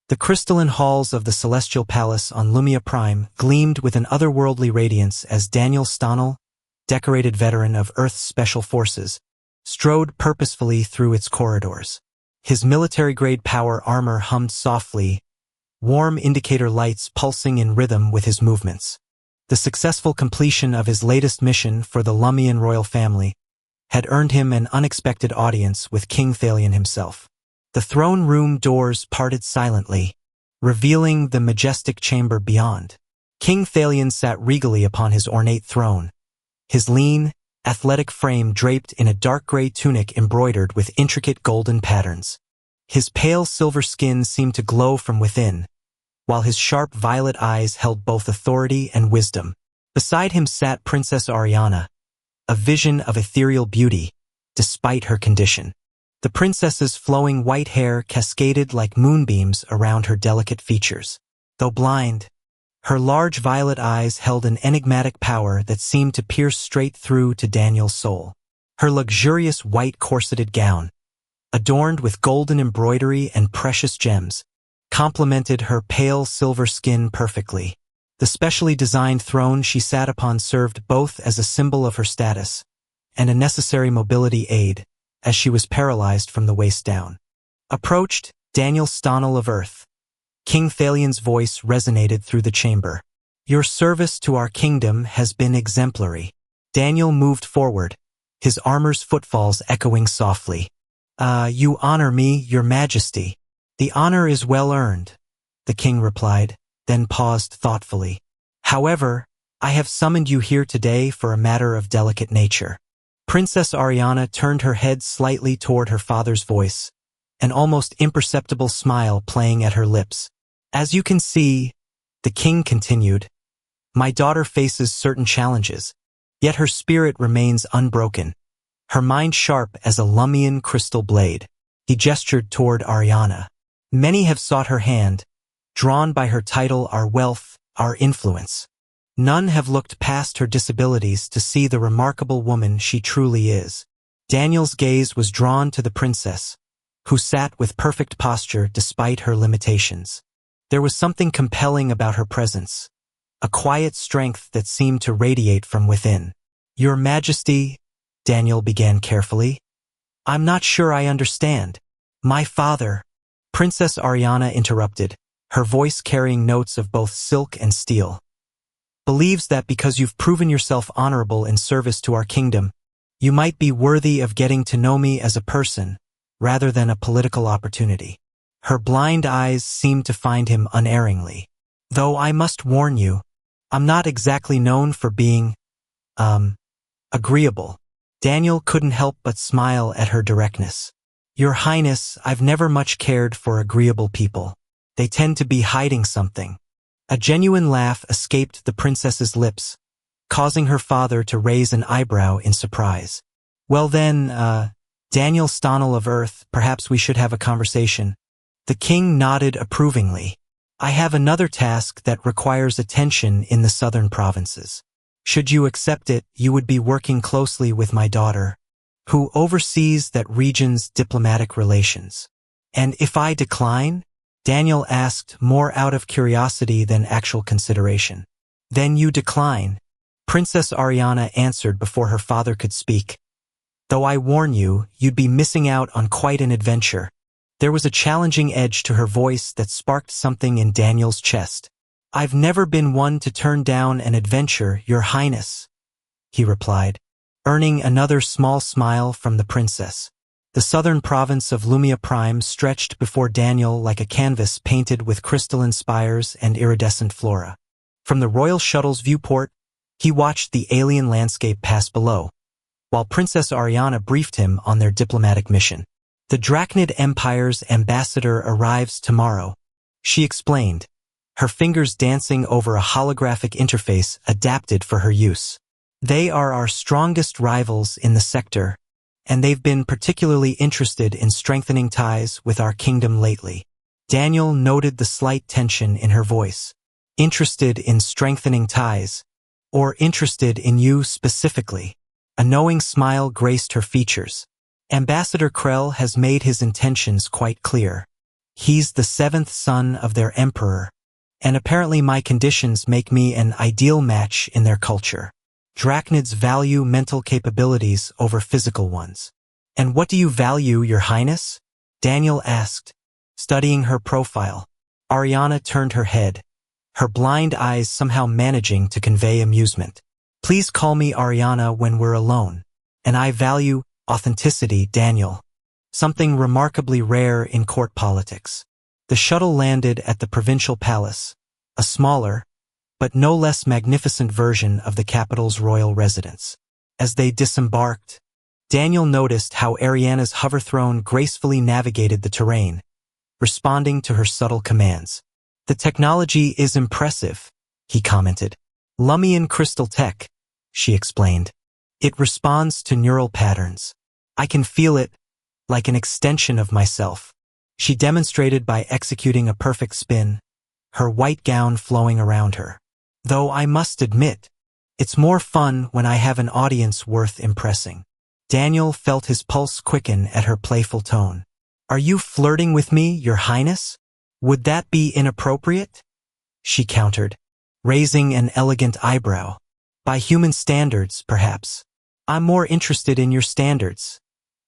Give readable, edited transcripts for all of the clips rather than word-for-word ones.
The crystalline halls of the Celestial Palace on Lumia Prime gleamed with an otherworldly radiance as Daniel Stonnell, decorated veteran of Earth's Special Forces, strode purposefully through its corridors. His military-grade power armor hummed softly, warm indicator lights pulsing in rhythm with his movements. The successful completion of his latest mission for the Lumian royal family had earned him an unexpected audience with King Thalion himself. The throne room doors parted silently, revealing the majestic chamber beyond. King Thalion sat regally upon his ornate throne, his lean, athletic frame draped in a dark gray tunic embroidered with intricate golden patterns. His pale silver skin seemed to glow from within, while his sharp violet eyes held both authority and wisdom. Beside him sat Princess Ariana, a vision of ethereal beauty, despite her condition. The princess's flowing white hair cascaded like moonbeams around her delicate features. Though blind, her large violet eyes held an enigmatic power that seemed to pierce straight through to Daniel's soul. Her luxurious white corseted gown, adorned with golden embroidery and precious gems, complemented her pale silver skin perfectly. The specially designed throne she sat upon served both as a symbol of her status and a necessary mobility aid, as she was paralyzed from the waist down. Approached Daniel Stonnell of Earth. King Thalion's voice resonated through the chamber. Your service to our kingdom has been exemplary. Daniel moved forward, his armor's footfalls echoing softly. You honor me, your majesty. The honor is well earned, the king replied, then paused thoughtfully. However, I have summoned you here today for a matter of delicate nature. Princess Ariana turned her head slightly toward her father's voice, an almost imperceptible smile playing at her lips. As you can see, the king continued, my daughter faces certain challenges, yet her spirit remains unbroken, her mind sharp as a Lumian crystal blade. He gestured toward Ariana. Many have sought her hand, drawn by her title, our wealth, our influence. None have looked past her disabilities to see the remarkable woman she truly is. Daniel's gaze was drawn to the princess, who sat with perfect posture despite her limitations. There was something compelling about her presence, a quiet strength that seemed to radiate from within. Your Majesty, Daniel began carefully, I'm not sure I understand. My father, Princess Ariana interrupted, her voice carrying notes of both silk and steel, believes that because you've proven yourself honorable in service to our kingdom, you might be worthy of getting to know me as a person, rather than a political opportunity. Her blind eyes seemed to find him unerringly. Though I must warn you, I'm not exactly known for being, agreeable. Daniel couldn't help but smile at her directness. Your Highness, I've never much cared for agreeable people. They tend to be hiding something. A genuine laugh escaped the princess's lips, causing her father to raise an eyebrow in surprise. Well then, Daniel Stonnell of Earth, perhaps we should have a conversation. The king nodded approvingly. I have another task that requires attention in the southern provinces. Should you accept it, you would be working closely with my daughter, who oversees that region's diplomatic relations. And if I decline? Daniel asked, more out of curiosity than actual consideration. Then you decline, Princess Ariana answered before her father could speak. Though I warn you, you'd be missing out on quite an adventure. There was a challenging edge to her voice that sparked something in Daniel's chest. I've never been one to turn down an adventure, Your Highness, he replied, earning another small smile from the princess. The southern province of Lumia Prime stretched before Daniel like a canvas painted with crystalline spires and iridescent flora. From the royal shuttle's viewport, he watched the alien landscape pass below, while Princess Ariana briefed him on their diplomatic mission. The Drachnid Empire's ambassador arrives tomorrow, she explained, her fingers dancing over a holographic interface adapted for her use. They are our strongest rivals in the sector, and they've been particularly interested in strengthening ties with our kingdom lately. Daniel noted the slight tension in her voice. Interested in strengthening ties, or interested in you specifically? A knowing smile graced her features. Ambassador Krell has made his intentions quite clear. He's the seventh son of their emperor, and apparently my conditions make me an ideal match in their culture. Drachnids value mental capabilities over physical ones. And what do you value, Your Highness? Daniel asked, studying her profile. Ariana turned her head, her blind eyes somehow managing to convey amusement. Please call me Ariana when we're alone. And I value authenticity, Daniel. Something remarkably rare in court politics. The shuttle landed at the provincial palace, a smaller, but no less magnificent version of the capital's royal residence. As they disembarked, Daniel noticed how Ariana's hover throne gracefully navigated the terrain, responding to her subtle commands. The technology is impressive, he commented. Lumion crystal tech, she explained. It responds to neural patterns. I can feel it, like an extension of myself. She demonstrated by executing a perfect spin, her white gown flowing around her. Though I must admit, it's more fun when I have an audience worth impressing. Daniel felt his pulse quicken at her playful tone. Are you flirting with me, Your Highness? Would that be inappropriate? She countered, raising an elegant eyebrow. By human standards, perhaps. I'm more interested in your standards,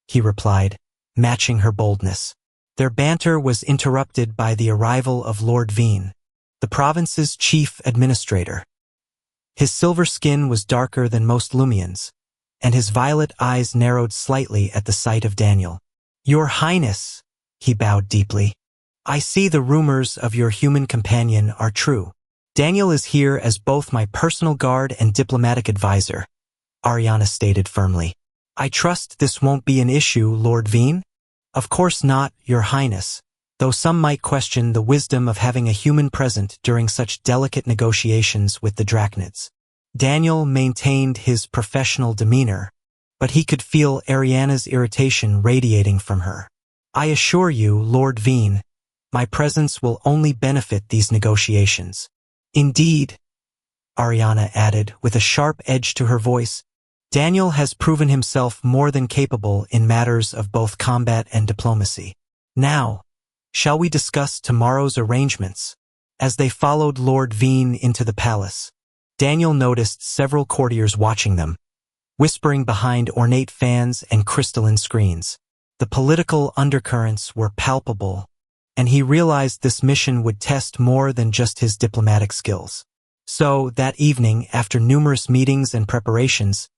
he replied, matching her boldness. Their banter was interrupted by the arrival of Lord Veen, the province's chief administrator. His silver skin was darker than most Lumians, and his violet eyes narrowed slightly at the sight of Daniel. Your Highness, he bowed deeply. I see the rumors of your human companion are true. Daniel is here as both my personal guard and diplomatic advisor, Ariana stated firmly. I trust this won't be an issue, Lord Veen? Of course not, Your Highness, though some might question the wisdom of having a human present during such delicate negotiations with the Drachnids. Daniel maintained his professional demeanor, but he could feel Ariana's irritation radiating from her. I assure you, Lord Veen, my presence will only benefit these negotiations. Indeed, Ariana added with a sharp edge to her voice, Daniel has proven himself more than capable in matters of both combat and diplomacy. Now, shall we discuss tomorrow's arrangements? As they followed Lord Veen into the palace, Daniel noticed several courtiers watching them, whispering behind ornate fans and crystalline screens. The political undercurrents were palpable, and he realized this mission would test more than just his diplomatic skills. So, that evening, after numerous meetings and preparations,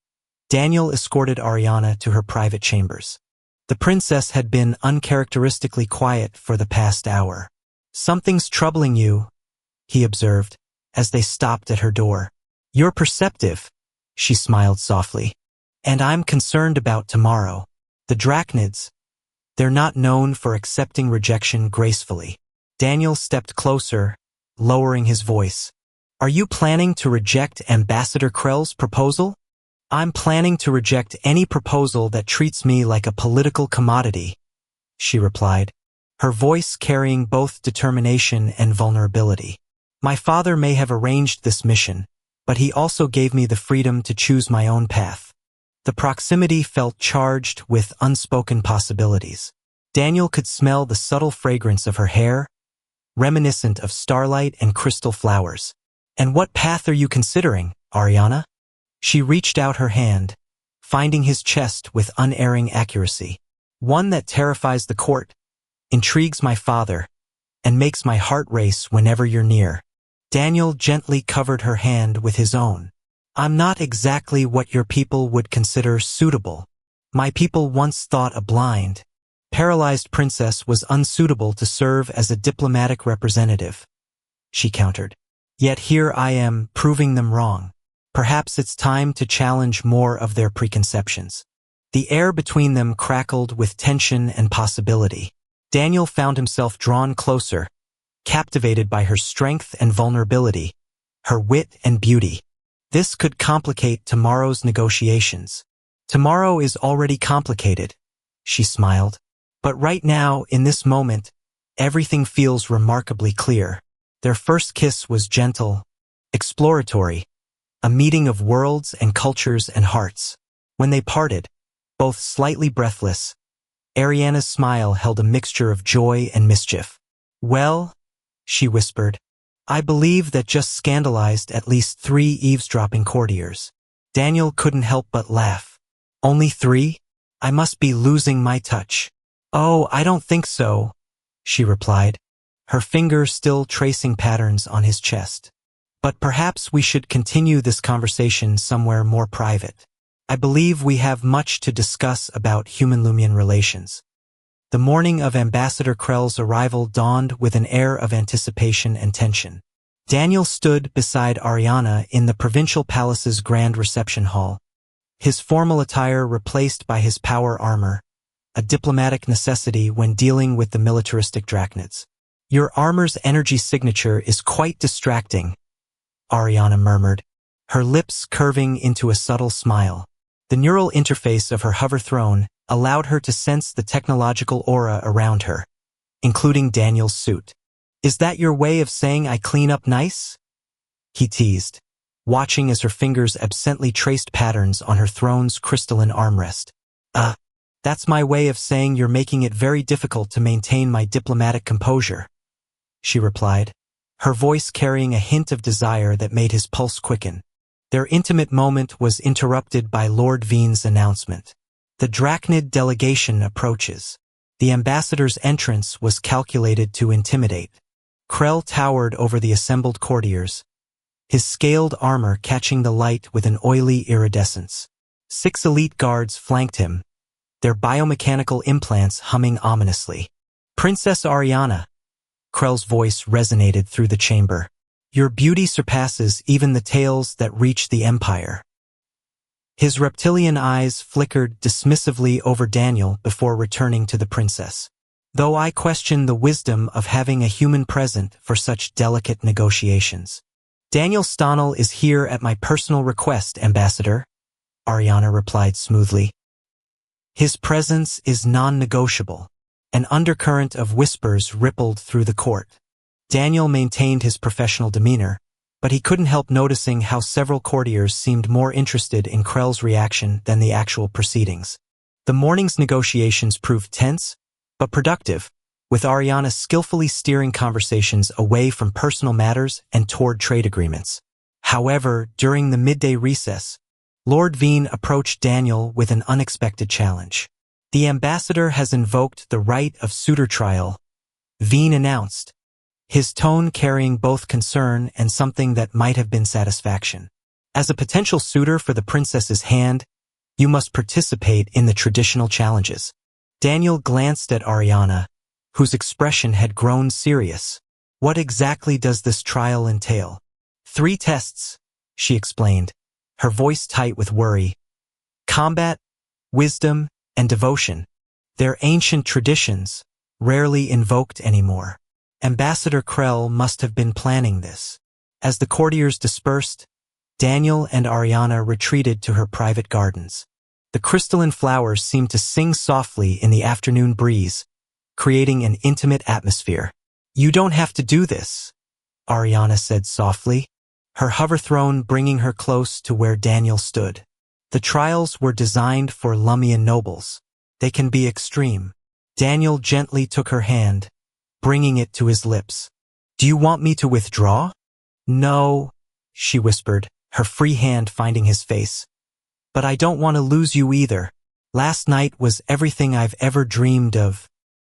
Daniel escorted Ariana to her private chambers. The princess had been uncharacteristically quiet for the past hour. Something's troubling you, he observed, as they stopped at her door. You're perceptive, she smiled softly. And I'm concerned about tomorrow. The Drachnids, they're not known for accepting rejection gracefully. Daniel stepped closer, lowering his voice. Are you planning to reject Ambassador Krell's proposal? I'm planning to reject any proposal that treats me like a political commodity, she replied, her voice carrying both determination and vulnerability. My father may have arranged this mission, but he also gave me the freedom to choose my own path. The proximity felt charged with unspoken possibilities. Daniel could smell the subtle fragrance of her hair, reminiscent of starlight and crystal flowers. And what path are you considering, Ariana? She reached out her hand, finding his chest with unerring accuracy. One that terrifies the court, intrigues my father, and makes my heart race whenever you're near. Daniel gently covered her hand with his own. I'm not exactly what your people would consider suitable. My people once thought a blind, paralyzed princess was unsuitable to serve as a diplomatic representative, she countered. Yet here I am, proving them wrong. Perhaps it's time to challenge more of their preconceptions. The air between them crackled with tension and possibility. Daniel found himself drawn closer, captivated by her strength and vulnerability, her wit and beauty. This could complicate tomorrow's negotiations. Tomorrow is already complicated, she smiled. But right now, in this moment, everything feels remarkably clear. Their first kiss was gentle, exploratory, a meeting of worlds and cultures and hearts. When they parted, both slightly breathless, Ariana's smile held a mixture of joy and mischief. Well, she whispered, I believe that just scandalized at least 3 eavesdropping courtiers. Daniel couldn't help but laugh. Only 3? I must be losing my touch. Oh, I don't think so, she replied, her finger still tracing patterns on his chest. But perhaps we should continue this conversation somewhere more private. I believe we have much to discuss about human-Lumian relations. The morning of Ambassador Krell's arrival dawned with an air of anticipation and tension. Daniel stood beside Ariana in the provincial palace's grand reception hall, his formal attire replaced by his power armor, a diplomatic necessity when dealing with the militaristic drachnids. Your armor's energy signature is quite distracting, Ariana murmured, her lips curving into a subtle smile. The neural interface of her hover throne allowed her to sense the technological aura around her, including Daniel's suit. Is that your way of saying I clean up nice? He teased, watching as her fingers absently traced patterns on her throne's crystalline armrest. That's my way of saying you're making it very difficult to maintain my diplomatic composure, she replied, her voice carrying a hint of desire that made his pulse quicken. Their intimate moment was interrupted by Lord Veen's announcement. The Drachnid delegation approaches. The ambassador's entrance was calculated to intimidate. Krell towered over the assembled courtiers, his scaled armor catching the light with an oily iridescence. 6 elite guards flanked him, their biomechanical implants humming ominously. Princess Ariana, Krell's voice resonated through the chamber. Your beauty surpasses even the tales that reach the Empire. His reptilian eyes flickered dismissively over Daniel before returning to the princess. Though I question the wisdom of having a human present for such delicate negotiations. Daniel Stonnell is here at my personal request, Ambassador, Ariana replied smoothly. His presence is non-negotiable. An undercurrent of whispers rippled through the court. Daniel maintained his professional demeanor, but he couldn't help noticing how several courtiers seemed more interested in Krell's reaction than the actual proceedings. The morning's negotiations proved tense, but productive, with Ariana skillfully steering conversations away from personal matters and toward trade agreements. However, during the midday recess, Lord Veen approached Daniel with an unexpected challenge. The ambassador has invoked the right of suitor trial, Veen announced, his tone carrying both concern and something that might have been satisfaction. As a potential suitor for the princess's hand, you must participate in the traditional challenges. Daniel glanced at Ariana, whose expression had grown serious. What exactly does this trial entail? 3 tests, she explained, her voice tight with worry. Combat, wisdom, and devotion. They're ancient traditions, rarely invoked anymore. Ambassador Krell must have been planning this. As the courtiers dispersed, Daniel and Ariana retreated to her private gardens. The crystalline flowers seemed to sing softly in the afternoon breeze, creating an intimate atmosphere. You don't have to do this, Ariana said softly, her hover throne bringing her close to where Daniel stood. The trials were designed for Lumian nobles. They can be extreme. Daniel gently took her hand, bringing it to his lips. Do you want me to withdraw? No, she whispered, her free hand finding his face. But I don't want to lose you either. Last night was everything I've ever dreamed of.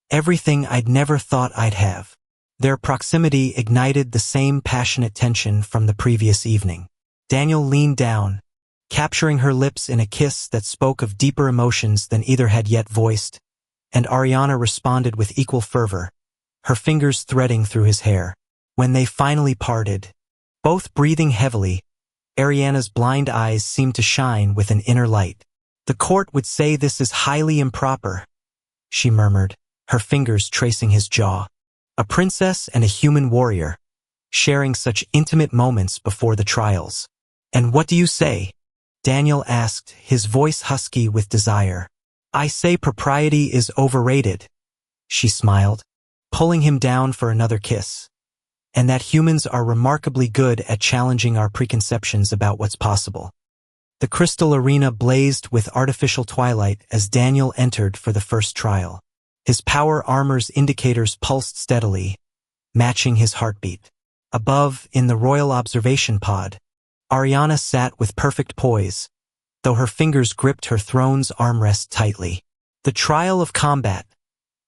Everything I'd never thought I'd have. Their proximity ignited the same passionate tension from the previous evening. Daniel leaned down, capturing her lips in a kiss that spoke of deeper emotions than either had yet voiced, and Ariana responded with equal fervor, her fingers threading through his hair. When they finally parted, both breathing heavily, Ariana's blind eyes seemed to shine with an inner light. The court would say this is highly improper, she murmured, her fingers tracing his jaw. A princess and a human warrior, sharing such intimate moments before the trials. And what do you say? Daniel asked, his voice husky with desire. I say propriety is overrated, she smiled, pulling him down for another kiss, and that humans are remarkably good at challenging our preconceptions about what's possible. The crystal arena blazed with artificial twilight as Daniel entered for the first trial. His power armor's indicators pulsed steadily, matching his heartbeat. Above, in the royal observation pod, Ariana sat with perfect poise, though her fingers gripped her throne's armrest tightly. "The trial of combat,"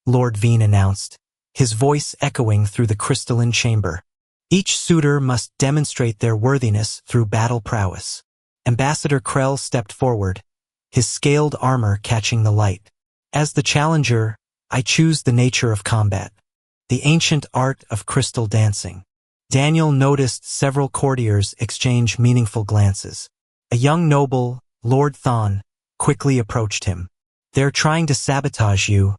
Lord Veen announced, his voice echoing through the crystalline chamber. "Each suitor must demonstrate their worthiness through battle prowess." Ambassador Krell stepped forward, his scaled armor catching the light. "As the challenger, I choose the nature of combat, the ancient art of crystal dancing." Daniel noticed several courtiers exchange meaningful glances. A young noble, Lord Thon, quickly approached him. "They're trying to sabotage you,"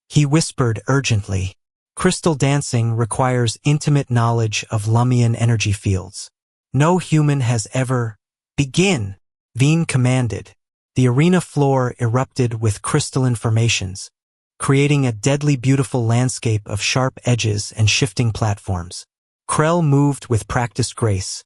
he whispered urgently. "Crystal dancing requires intimate knowledge of Lumian energy fields. No human has ever—" "Begin!" Veen commanded. The arena floor erupted with crystalline formations, creating a deadly beautiful landscape of sharp edges and shifting platforms. Krell moved with practiced grace,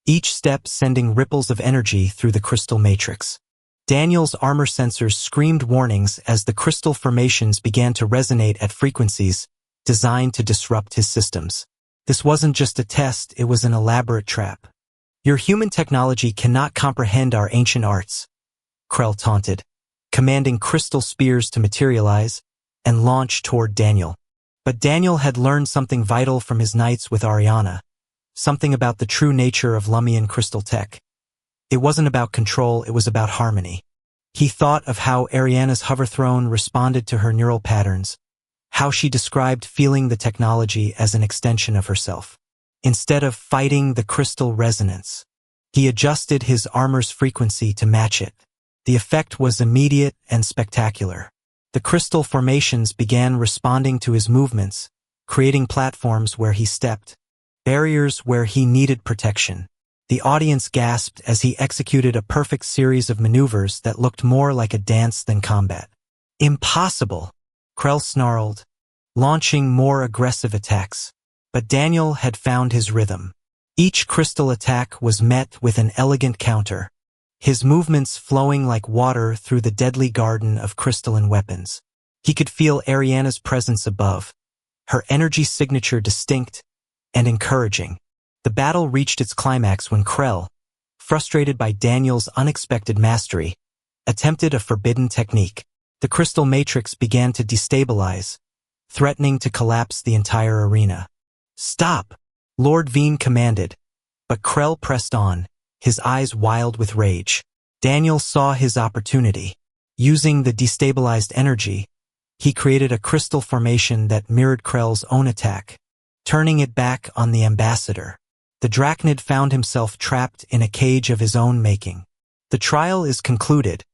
each step sending ripples of energy through the crystal matrix. Daniel's armor sensors screamed warnings as the crystal formations began to resonate at frequencies designed to disrupt his systems. This wasn't just a test, it was an elaborate trap. "Your human technology cannot comprehend our ancient arts," Krell taunted, commanding crystal spears to materialize and launch toward Daniel. But Daniel had learned something vital from his nights with Ariana, something about the true nature of Lumian crystal tech. It wasn't about control, it was about harmony. He thought of how Ariana's hover throne responded to her neural patterns, how she described feeling the technology as an extension of herself. Instead of fighting the crystal resonance, he adjusted his armor's frequency to match it. The effect was immediate and spectacular. The crystal formations began responding to his movements, creating platforms where he stepped, barriers where he needed protection. The audience gasped as he executed a perfect series of maneuvers that looked more like a dance than combat. "Impossible!" Krell snarled, launching more aggressive attacks. But Daniel had found his rhythm. Each crystal attack was met with an elegant counter, his movements flowing like water through the deadly garden of crystalline weapons. He could feel Ariana's presence above, her energy signature distinct and encouraging. The battle reached its climax when Krell, frustrated by Daniel's unexpected mastery, attempted a forbidden technique. The crystal matrix began to destabilize, threatening to collapse the entire arena. "Stop!" Lord Veen commanded, but Krell pressed on, his eyes wild with rage. Daniel saw his opportunity. Using the destabilized energy, he created a crystal formation that mirrored Krell's own attack, turning it back on the ambassador. The Drachnid found himself trapped in a cage of his own making. "The trial is concluded,"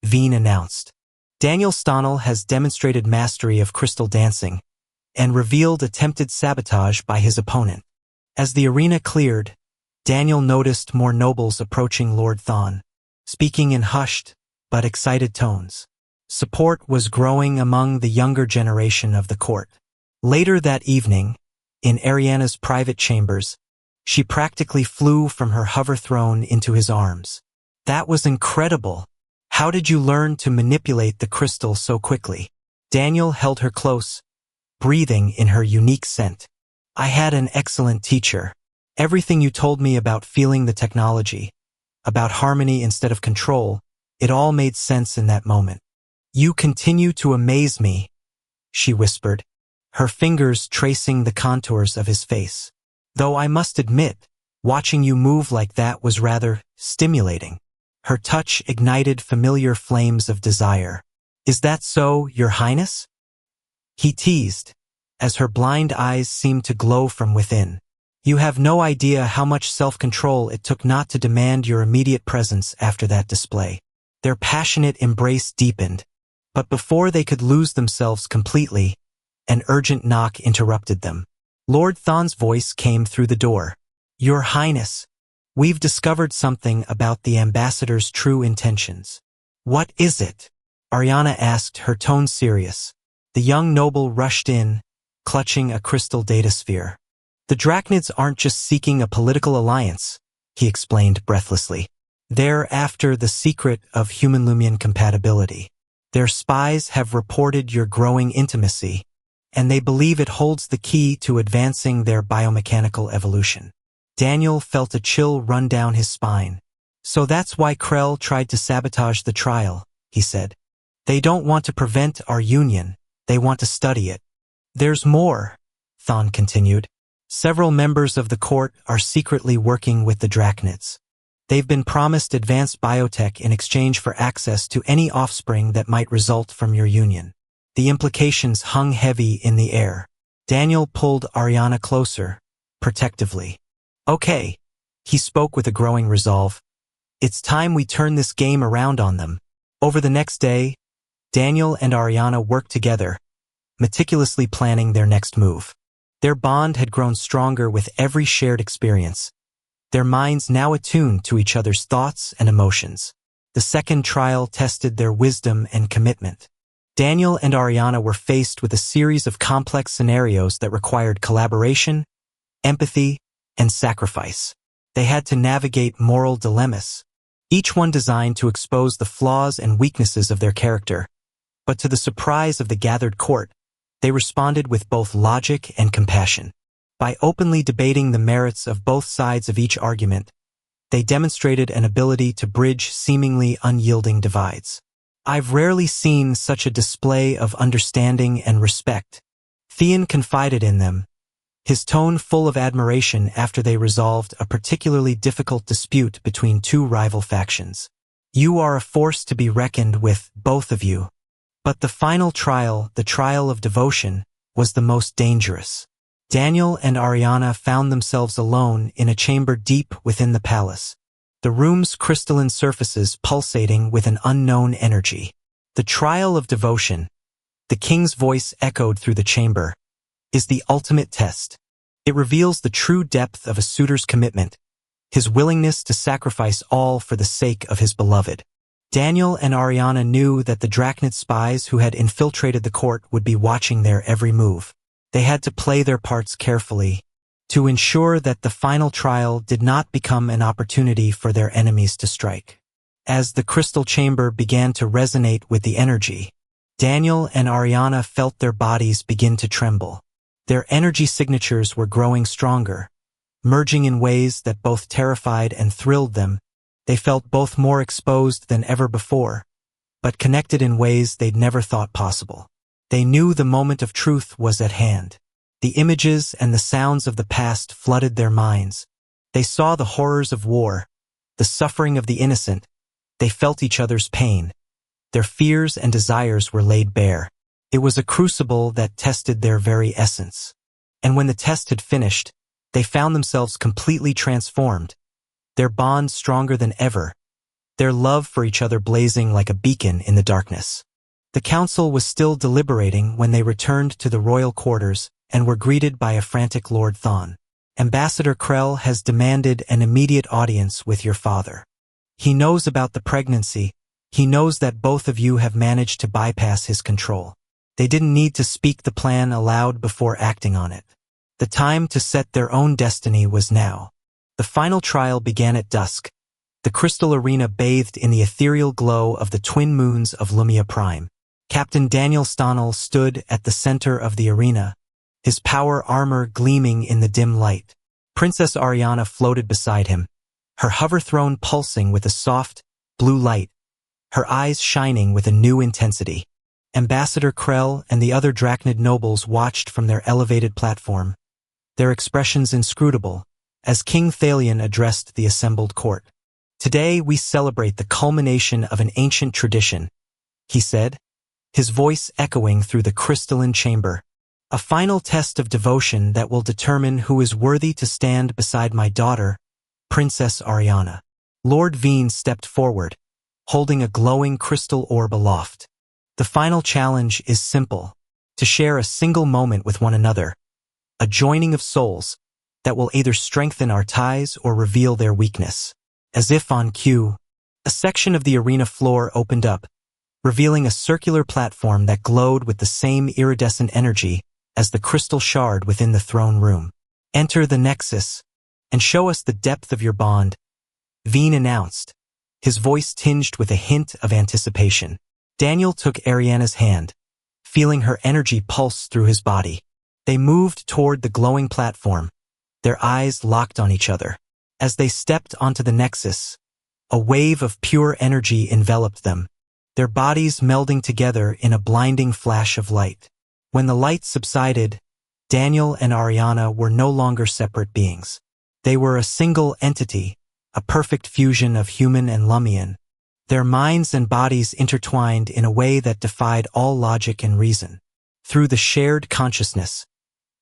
Veen announced. Daniel Stonnell has demonstrated mastery of crystal dancing and revealed attempted sabotage by his opponent. As the arena cleared, Daniel noticed more nobles approaching Lord Thon, speaking in hushed but excited tones. Support was growing among the younger generation of the court. Later that evening, in Ariana's private chambers, she practically flew from her hover throne into his arms. "That was incredible. How did you learn to manipulate the crystal so quickly?" Daniel held her close, breathing in her unique scent. "I had an excellent teacher. Everything you told me about feeling the technology, about harmony instead of control, it all made sense in that moment." "You continue to amaze me," she whispered, her fingers tracing the contours of his face. "Though I must admit, watching you move like that was rather stimulating." Her touch ignited familiar flames of desire. "Is that so, Your Highness?" he teased, as her blind eyes seemed to glow from within. "You have no idea how much self-control it took not to demand your immediate presence after that display." Their passionate embrace deepened, but before they could lose themselves completely, an urgent knock interrupted them. Lord Thon's voice came through the door. "Your Highness, we've discovered something about the ambassador's true intentions." "What is it?" Ariana asked, her tone serious. The young noble rushed in, clutching a crystal data sphere. "The Drachnids aren't just seeking a political alliance," he explained breathlessly. "They're after the secret of human-Lumian compatibility. Their spies have reported your growing intimacy, and they believe it holds the key to advancing their biomechanical evolution. Daniel felt a chill run down his spine. So that's why Krell tried to sabotage the trial, he said. They don't want to prevent our union, they want to study it. There's more, Thon continued. Several members of the court are secretly working with the Drachnids. They've been promised advanced biotech in exchange for access to any offspring that might result from your union. The implications hung heavy in the air. Daniel pulled Ariana closer, protectively. Okay, he spoke with a growing resolve. It's time we turn this game around on them. Over the next day, Daniel and Ariana worked together, meticulously planning their next move. Their bond had grown stronger with every shared experience, their minds now attuned to each other's thoughts and emotions. The second trial tested their wisdom and commitment. Daniel and Ariana were faced with a series of complex scenarios that required collaboration, empathy, and sacrifice. They had to navigate moral dilemmas, each one designed to expose the flaws and weaknesses of their character. But to the surprise of the gathered court, they responded with both logic and compassion. By openly debating the merits of both sides of each argument, they demonstrated an ability to bridge seemingly unyielding divides. I've rarely seen such a display of understanding and respect. Theon confided in them, his tone full of admiration after they resolved a particularly difficult dispute between two rival factions. You are a force to be reckoned with, both of you. But the final trial, the trial of devotion, was the most dangerous. Daniel and Ariana found themselves alone in a chamber deep within the palace, the room's crystalline surfaces pulsating with an unknown energy. The trial of devotion, the king's voice echoed through the chamber, is the ultimate test. It reveals the true depth of a suitor's commitment, his willingness to sacrifice all for the sake of his beloved. Daniel and Ariana knew that the Drachnid spies who had infiltrated the court would be watching their every move. They had to play their parts carefully, to ensure that the final trial did not become an opportunity for their enemies to strike. As the crystal chamber began to resonate with the energy, Daniel and Ariana felt their bodies begin to tremble. Their energy signatures were growing stronger, merging in ways that both terrified and thrilled them. They felt both more exposed than ever before, but connected in ways they'd never thought possible. They knew the moment of truth was at hand. The images and the sounds of the past flooded their minds. They saw the horrors of war, the suffering of the innocent. They felt each other's pain. Their fears and desires were laid bare. It was a crucible that tested their very essence. And when the test had finished, they found themselves completely transformed, their bond stronger than ever, their love for each other blazing like a beacon in the darkness. The council was still deliberating when they returned to the royal quarters and were greeted by a frantic Lord Thon. Ambassador Krell has demanded an immediate audience with your father. He knows about the pregnancy. He knows that both of you have managed to bypass his control. They didn't need to speak the plan aloud before acting on it. The time to set their own destiny was now. The final trial began at dusk. The crystal arena bathed in the ethereal glow of the twin moons of Lumia Prime. Captain Daniel Stonnell stood at the center of the arena, his power armor gleaming in the dim light. Princess Ariana floated beside him, her hover throne pulsing with a soft, blue light, her eyes shining with a new intensity. Ambassador Krell and the other Drachnid nobles watched from their elevated platform, their expressions inscrutable, as King Thalion addressed the assembled court. Today we celebrate the culmination of an ancient tradition, he said, his voice echoing through the crystalline chamber. A final test of devotion that will determine who is worthy to stand beside my daughter, Princess Ariana. Lord Veen stepped forward, holding a glowing crystal orb aloft. The final challenge is simple, to share a single moment with one another, a joining of souls that will either strengthen our ties or reveal their weakness. As if on cue, a section of the arena floor opened up, revealing a circular platform that glowed with the same iridescent energy as the crystal shard within the throne room. Enter the Nexus, and show us the depth of your bond, Veen announced, his voice tinged with a hint of anticipation. Daniel took Ariana's hand, feeling her energy pulse through his body. They moved toward the glowing platform, their eyes locked on each other. As they stepped onto the nexus, a wave of pure energy enveloped them, their bodies melding together in a blinding flash of light. When the light subsided, Daniel and Ariana were no longer separate beings. They were a single entity, a perfect fusion of human and Lumian, their minds and bodies intertwined in a way that defied all logic and reason. Through the shared consciousness,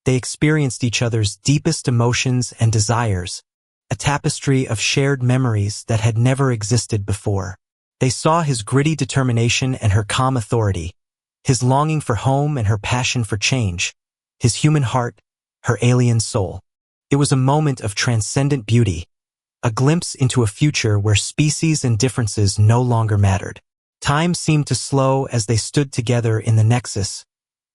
they experienced each other's deepest emotions and desires, a tapestry of shared memories that had never existed before. They saw his gritty determination and her calm authority, his longing for home and her passion for change, his human heart, her alien soul. It was a moment of transcendent beauty, a glimpse into a future where species and differences no longer mattered. Time seemed to slow as they stood together in the Nexus,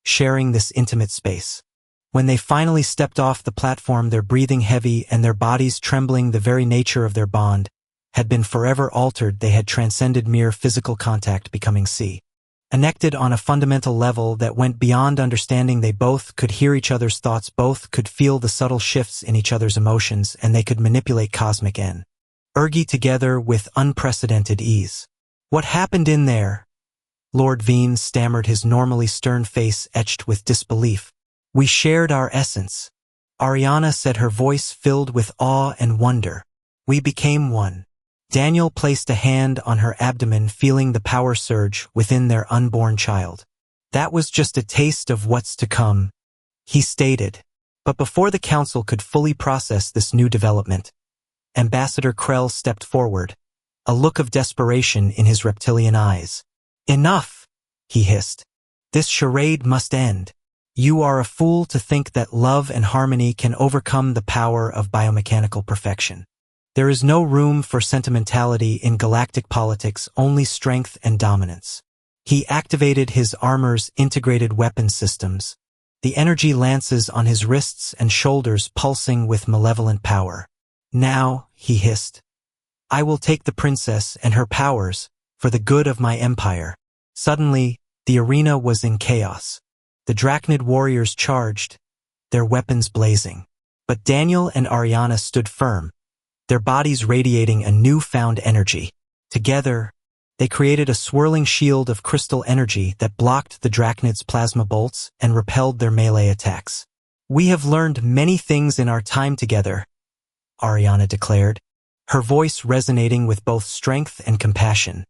sharing this intimate space. When they finally stepped off the platform, their breathing heavy and their bodies trembling, the very nature of their bond had been forever altered. They had transcended mere physical contact, becoming connected on a fundamental level that went beyond understanding. They both could hear each other's thoughts, both could feel the subtle shifts in each other's emotions, and they could manipulate cosmic energy together with unprecedented ease. What happened in there? Lord Veen stammered, his normally stern face etched with disbelief. We shared our essence. Ariana said, her voice filled with awe and wonder. We became one. Daniel placed a hand on her abdomen, feeling the power surge within their unborn child. That was just a taste of what's to come, he stated. But before the council could fully process this new development, Ambassador Krell stepped forward, a look of desperation in his reptilian eyes. Enough, he hissed. This charade must end. You are a fool to think that love and harmony can overcome the power of biomechanical perfection. There is no room for sentimentality in galactic politics, only strength and dominance. He activated his armor's integrated weapon systems, the energy lances on his wrists and shoulders pulsing with malevolent power. Now, he hissed, I will take the princess and her powers for the good of my empire. Suddenly, the arena was in chaos. The Drachnid warriors charged, their weapons blazing. But Daniel and Ariana stood firm, their bodies radiating a newfound energy. Together, they created a swirling shield of crystal energy that blocked the Drachnid's plasma bolts and repelled their melee attacks. We have learned many things in our time together, Ariana declared, her voice resonating with both strength and compassion.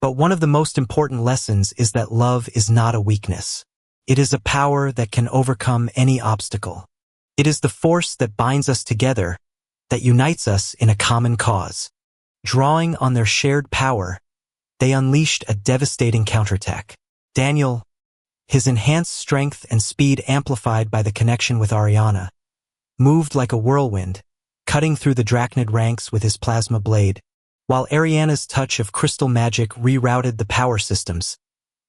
But one of the most important lessons is that love is not a weakness. It is a power that can overcome any obstacle. It is the force that binds us together, that unites us in a common cause. Drawing on their shared power, they unleashed a devastating counterattack. Daniel, his enhanced strength and speed amplified by the connection with Ariana, moved like a whirlwind, cutting through the Drachnid ranks with his plasma blade, while Ariana's touch of crystal magic rerouted the power systems,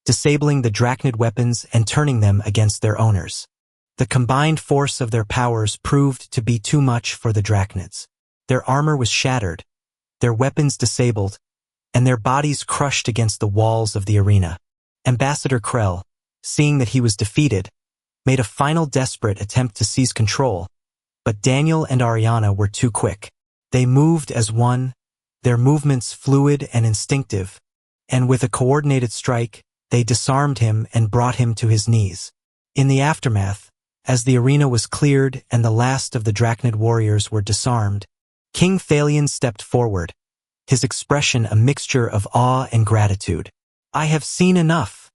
disabling the Drachnid weapons and turning them against their owners. The combined force of their powers proved to be too much for the Drachnids. Their armor was shattered, their weapons disabled, and their bodies crushed against the walls of the arena. Ambassador Krell, seeing that he was defeated, made a final desperate attempt to seize control, but Daniel and Ariana were too quick. They moved as one, their movements fluid and instinctive, and with a coordinated strike, they disarmed him and brought him to his knees. In the aftermath, as the arena was cleared and the last of the Drachnid warriors were disarmed, King Thalion stepped forward, his expression a mixture of awe and gratitude. I have seen enough,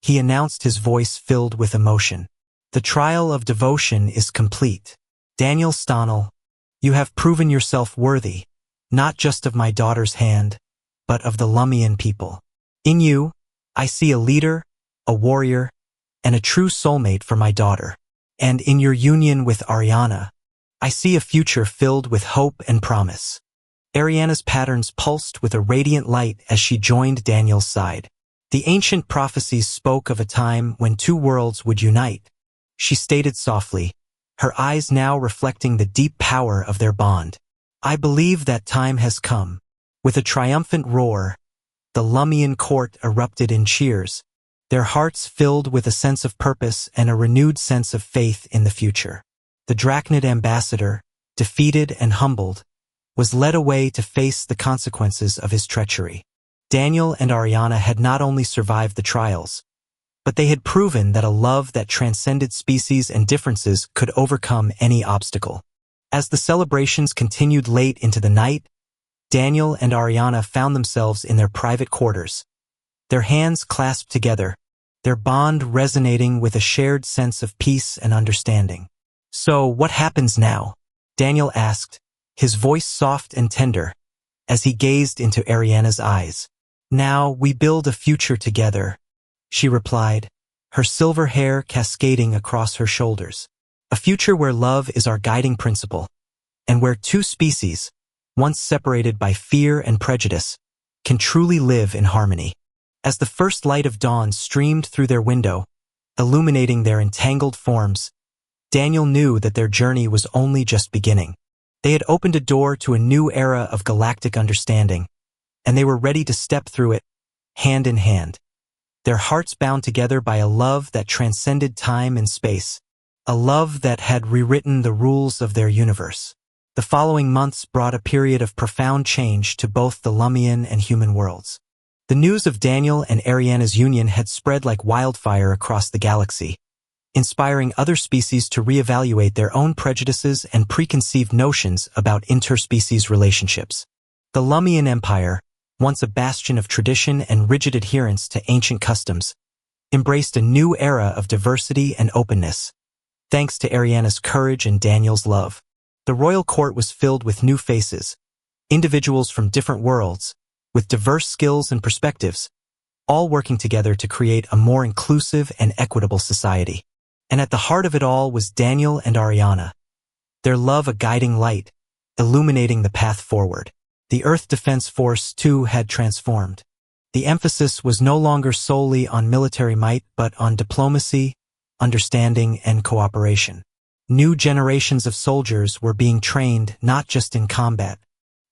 he announced, his voice filled with emotion. The trial of devotion is complete. Daniel Stonnell, you have proven yourself worthy, not just of my daughter's hand, but of the Lumian people. In you, I see a leader, a warrior, and a true soulmate for my daughter. And in your union with Ariana, I see a future filled with hope and promise. Ariana's patterns pulsed with a radiant light as she joined Daniel's side. The ancient prophecies spoke of a time when two worlds would unite, she stated softly, her eyes now reflecting the deep power of their bond. I believe that time has come. With a triumphant roar, the Lumian court erupted in cheers, their hearts filled with a sense of purpose and a renewed sense of faith in the future. The Drachnid ambassador, defeated and humbled, was led away to face the consequences of his treachery. Daniel and Ariana had not only survived the trials, but they had proven that a love that transcended species and differences could overcome any obstacle. As the celebrations continued late into the night, Daniel and Ariana found themselves in their private quarters, their hands clasped together, their bond resonating with a shared sense of peace and understanding. "So, what happens now?" Daniel asked, his voice soft and tender, as he gazed into Ariana's eyes. "Now we build a future together," she replied, her silver hair cascading across her shoulders. "A future where love is our guiding principle, and where two species, once separated by fear and prejudice, can truly live in harmony." As the first light of dawn streamed through their window, illuminating their entangled forms, Daniel knew that their journey was only just beginning. They had opened a door to a new era of galactic understanding, and they were ready to step through it, hand in hand, their hearts bound together by a love that transcended time and space, a love that had rewritten the rules of their universe. The following months brought a period of profound change to both the Lumian and human worlds. The news of Daniel and Ariana's union had spread like wildfire across the galaxy, inspiring other species to reevaluate their own prejudices and preconceived notions about interspecies relationships. The Lumian Empire, once a bastion of tradition and rigid adherence to ancient customs, embraced a new era of diversity and openness, thanks to Ariana's courage and Daniel's love. The royal court was filled with new faces, individuals from different worlds, with diverse skills and perspectives, all working together to create a more inclusive and equitable society. And at the heart of it all was Daniel and Ariana, their love a guiding light, illuminating the path forward. The Earth Defense Force, too, had transformed. The emphasis was no longer solely on military might, but on diplomacy, understanding, and cooperation. New generations of soldiers were being trained not just in combat,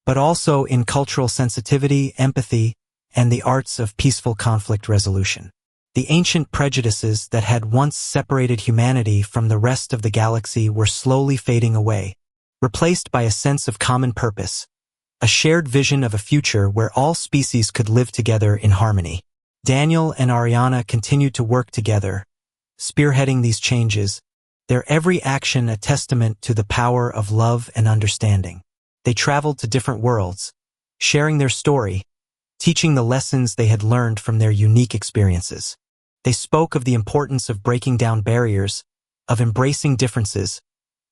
but also in cultural sensitivity, empathy, and the arts of peaceful conflict resolution. The ancient prejudices that had once separated humanity from the rest of the galaxy were slowly fading away, replaced by a sense of common purpose, a shared vision of a future where all species could live together in harmony. Daniel and Ariana continued to work together, spearheading these changes, their every action a testament to the power of love and understanding. They traveled to different worlds, sharing their story, teaching the lessons they had learned from their unique experiences. They spoke of the importance of breaking down barriers, of embracing differences,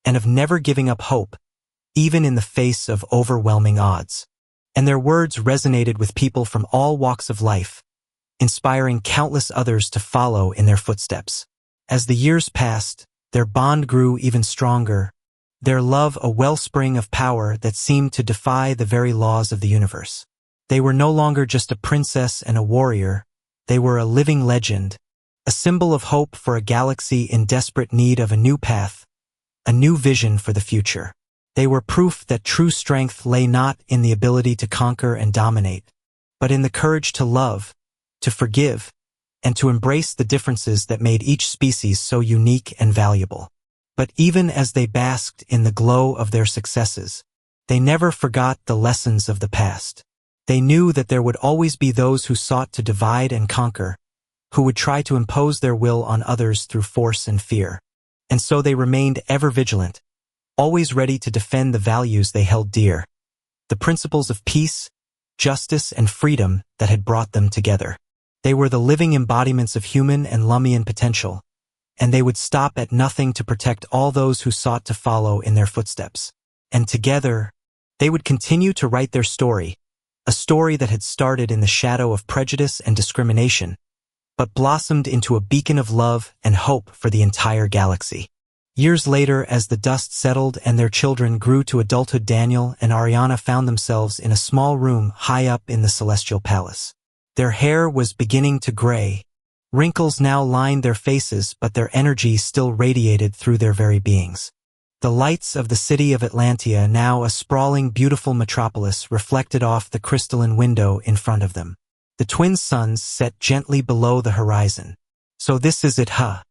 and of never giving up hope, even in the face of overwhelming odds. And their words resonated with people from all walks of life, inspiring countless others to follow in their footsteps. As the years passed, their bond grew even stronger, their love a wellspring of power that seemed to defy the very laws of the universe. They were no longer just a princess and a warrior, they were a living legend, a symbol of hope for a galaxy in desperate need of a new path, a new vision for the future. They were proof that true strength lay not in the ability to conquer and dominate, but in the courage to love, to forgive, and to embrace the differences that made each species so unique and valuable. But even as they basked in the glow of their successes, they never forgot the lessons of the past. They knew that there would always be those who sought to divide and conquer, who would try to impose their will on others through force and fear. And so they remained ever vigilant, always ready to defend the values they held dear, the principles of peace, justice, and freedom that had brought them together. They were the living embodiments of human and Lumian potential, and they would stop at nothing to protect all those who sought to follow in their footsteps. And together, they would continue to write their story, a story that had started in the shadow of prejudice and discrimination, but blossomed into a beacon of love and hope for the entire galaxy. Years later, as the dust settled and their children grew to adulthood, Daniel and Ariana found themselves in a small room high up in the celestial palace. Their hair was beginning to gray. Wrinkles now lined their faces, but their energy still radiated through their very beings. The lights of the city of Atlantia, now a sprawling, beautiful metropolis, reflected off the crystalline window in front of them. The twin suns set gently below the horizon, So this is it, huh?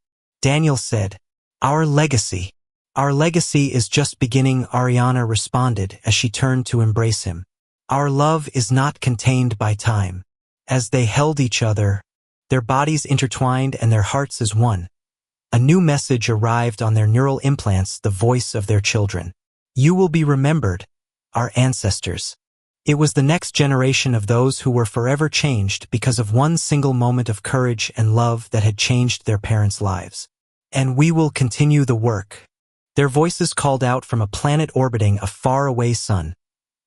Daniel said. Our legacy. Our legacy is just beginning, Ariana responded as she turned to embrace him. Our love is not contained by time. As they held each other, their bodies intertwined and their hearts as one, a new message arrived on their neural implants, the voice of their children. You will be remembered, our ancestors. It was the next generation of those who were forever changed because of one single moment of courage and love that had changed their parents' lives. And we will continue the work. Their voices called out from a planet orbiting a faraway sun,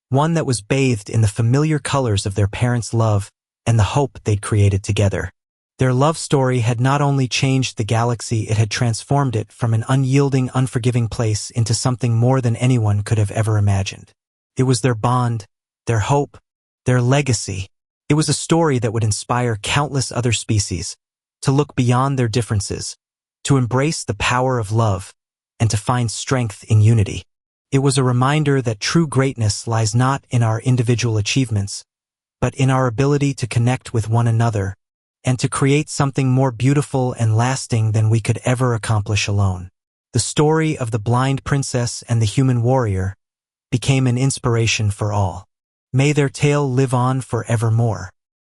one that was bathed in the familiar colors of their parents' love and the hope they'd created together. Their love story had not only changed the galaxy, it had transformed it from an unyielding, unforgiving place into something more than anyone could have ever imagined. It was their bond, their hope, their legacy. It was a story that would inspire countless other species to look beyond their differences, to embrace the power of love, and to find strength in unity. It was a reminder that true greatness lies not in our individual achievements, but in our ability to connect with one another and to create something more beautiful and lasting than we could ever accomplish alone. The story of the blind princess and the human warrior became an inspiration for all. May their tale live on forevermore.